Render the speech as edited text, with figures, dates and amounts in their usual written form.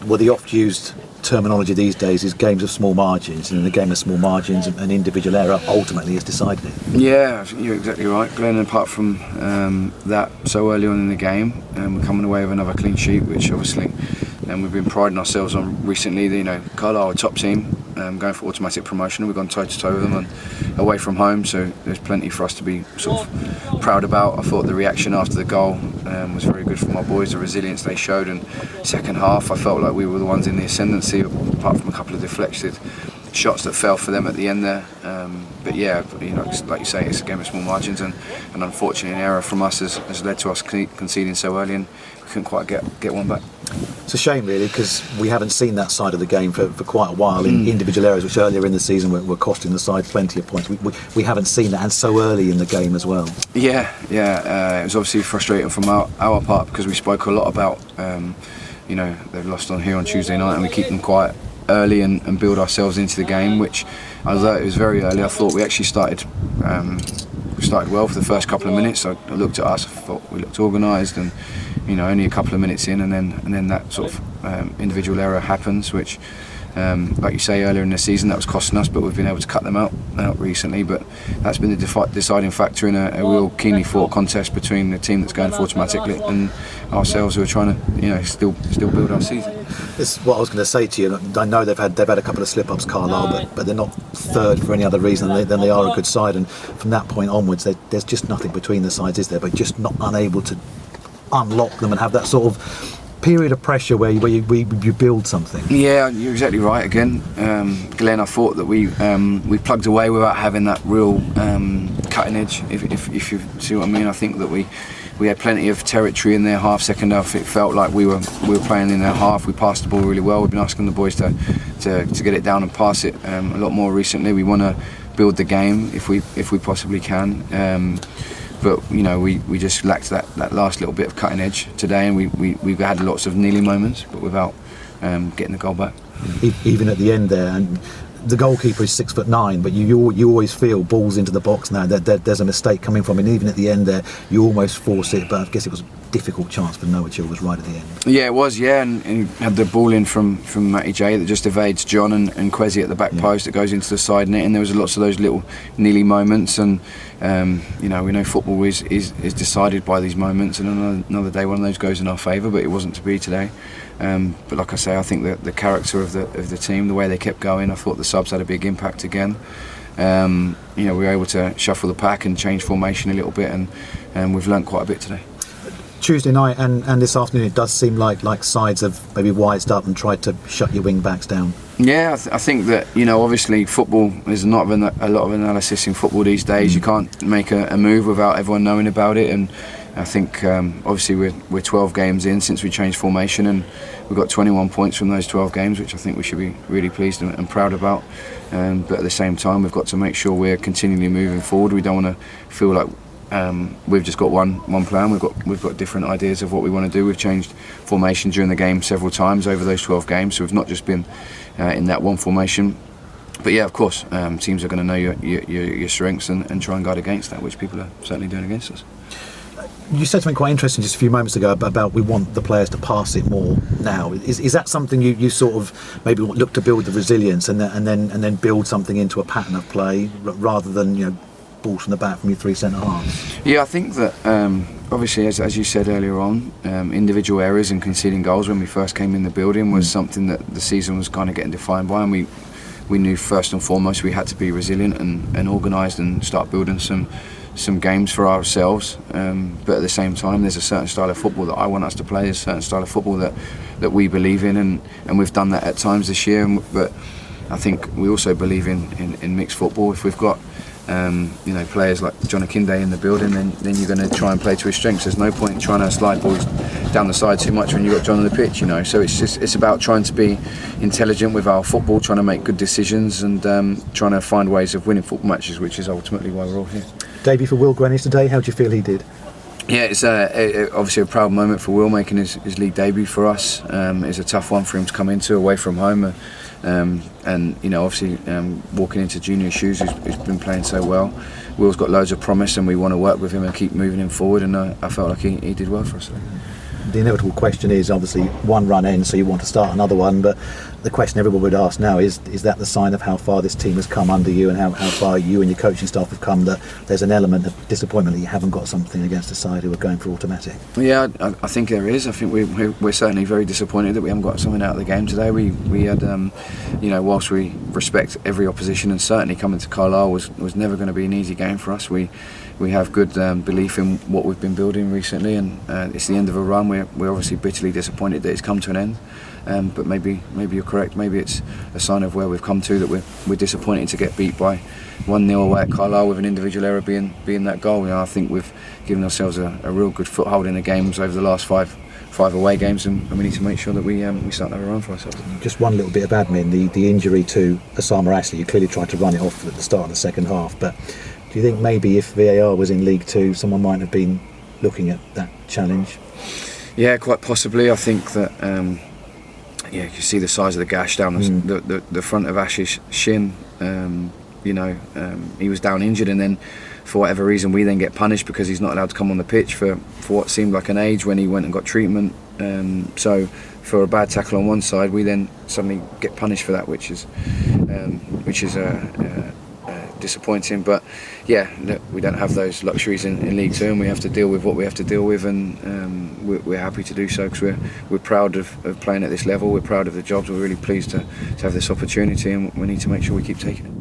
Well, the oft-used terminology these days is games of small margins, and in the game of small margins, an individual error ultimately has decided it. Yeah, you're exactly right, Glenn. Apart from that, so early on in the game, we're coming away with another clean sheet, which obviously we've been priding ourselves on recently. Carlisle, a top team, going for automatic promotion. We've gone toe to toe with them and away from home, so there's plenty for us to be sort of proud about. I thought the reaction after the goal was very good from our boys. The resilience they showed, and second half, I felt like we were the ones in the ascendancy, apart from a couple of deflected shots that fell for them at the end there. But yeah, like you say, it's a game of small margins, and unfortunately, an error from us has led to us conceding so early, and we couldn't quite get one back. It's a shame, really, because we haven't seen that side of the game for quite a while. In individual errors, which earlier in the season were costing the side plenty of points. We haven't seen that, and so early in the game as well. Yeah. It was obviously frustrating from our part, because we spoke a lot about, they've lost on here on Tuesday night, and we keep them quiet early and build ourselves into the game, which, although it was very early, I thought we actually started well for the first couple of minutes. I looked at us, I thought we looked organised, and only a couple of minutes in, and then that sort of individual error happens, which, like you say, earlier in the season that was costing us, but we've been able to cut them out recently. But that's been the deciding factor in a real keenly fought contest between the team that's going for automatically and ourselves, who are trying to still build our season. This is what I was going to say to you. I know they've had a couple of slip-ups, Carlisle, but they're not third for any other reason than they are a good side. And from that point onwards, there's just nothing between the sides, is there? But just not unable to unlock them and have that sort of period of pressure where you build something. Yeah, you're exactly right. Again, Glenn, I thought that we plugged away without having that real cutting edge. If you see what I mean, I think that we had plenty of territory in their half. Second half, it felt like we were playing in their half. We passed the ball really well. We've been asking the boys to get it down and pass it a lot more recently. We want to build the game if we possibly can. But we just lacked that last little bit of cutting edge today, and we've had lots of nearly moments, but without getting the goal back. Even at the end there, and the goalkeeper is 6'9", but you always feel balls into the box now. There's a mistake coming from it. And even at the end there, you almost force it, but I guess it was a difficult chance for Noah Chill was right at the end. Yeah, it was. Yeah, and he had the ball in from Matty J that just evades John and Kwesi at the back post that goes into the side net, and there was lots of those little nearly moments. And we know football is decided by these moments, and another day one of those goes in our favour, but it wasn't to be today. But like I say, I think the character of the team, the way they kept going, I thought the subs had a big impact again. We were able to shuffle the pack and change formation a little bit, and we've learnt quite a bit today. Tuesday night and this afternoon, it does seem like sides have maybe wised up and tried to shut your wing backs down. Yeah, I think that obviously football, there's not a lot of analysis in football these days. You can't make a move without everyone knowing about it, and I think obviously we're 12 games in since we changed formation, and we've got 21 points from those 12 games, which I think we should be really pleased and proud about. But at the same time, we've got to make sure we're continually moving forward. We don't want to feel like we've just got one plan. We've got different ideas of what we want to do. We've changed formation during the game several times over those 12 games, so we've not just been in that one formation. But yeah, of course, teams are going to know your strengths and try and guard against that, which people are certainly doing against us. You said something quite interesting just a few moments ago about we want the players to pass it more now. Is that something you sort of maybe look to build the resilience and then build something into a pattern of play rather than balls from the back from your three centre halves? Yeah, I think that obviously, as you said earlier on, individual errors and conceding goals when we first came in the building was something that the season was kind of getting defined by, and we knew first and foremost we had to be resilient and organised and start building some games for ourselves. But at the same time, there's a certain style of football that I want us to play. There's a certain style of football that we believe in, and we've done that at times this year. But I think we also believe in mixed football. If we've got players like John Akinde in the building, then you're going to try and play to his strengths. There's no point in trying to slide balls down the side too much when you've got John on the pitch, So it's about trying to be intelligent with our football, trying to make good decisions, and trying to find ways of winning football matches, which is ultimately why we're all here. Debut for Will Grennies today. How do you feel he did? Yeah, it's obviously a proud moment for Will making his league debut for us. It's a tough one for him to come into away from home. Obviously walking into junior shoes, who's been playing so well. Will's got loads of promise, and we want to work with him and keep moving him forward, and I felt like he did well for us. the inevitable question is obviously one run ends, so you want to start another one. But the question everyone would ask now is that the sign of how far this team has come under you and how far you and your coaching staff have come, that there's an element of disappointment that you haven't got something against a side who are going for automatic? Yeah, I think there is. I think we're certainly very disappointed that we haven't got something out of the game today. We had, whilst we respect every opposition, and certainly coming to Carlisle was never going to be an easy game for us. We have good belief in what we've been building recently, and it's the end of a run. We're obviously bitterly disappointed that it's come to an end, but maybe you're correct. Maybe it's a sign of where we've come to, that we're disappointed to get beat by 1-0 away at Carlisle with an individual error being that goal. I think we've given ourselves a real good foothold in the games over the last five away games, and we need to make sure that we start to have a run for ourselves. Just one little bit of admin, the injury to Osama Ashley, you clearly tried to run it off at the start of the second half, but do you think maybe if VAR was in League Two, someone might have been looking at that challenge? Yeah, quite possibly. I think that you can see the size of the gash down the front of Ash's shin. He was down injured, and then for whatever reason we then get punished because he's not allowed to come on the pitch for what seemed like an age when he went and got treatment. So for a bad tackle on one side, we then suddenly get punished for that, which is disappointing. But yeah, look, we don't have those luxuries in League Two, and we have to deal with what we have to deal with, and we're happy to do so because we're proud of playing at this level. We're proud of the jobs. We're really pleased to have this opportunity, and we need to make sure we keep taking it.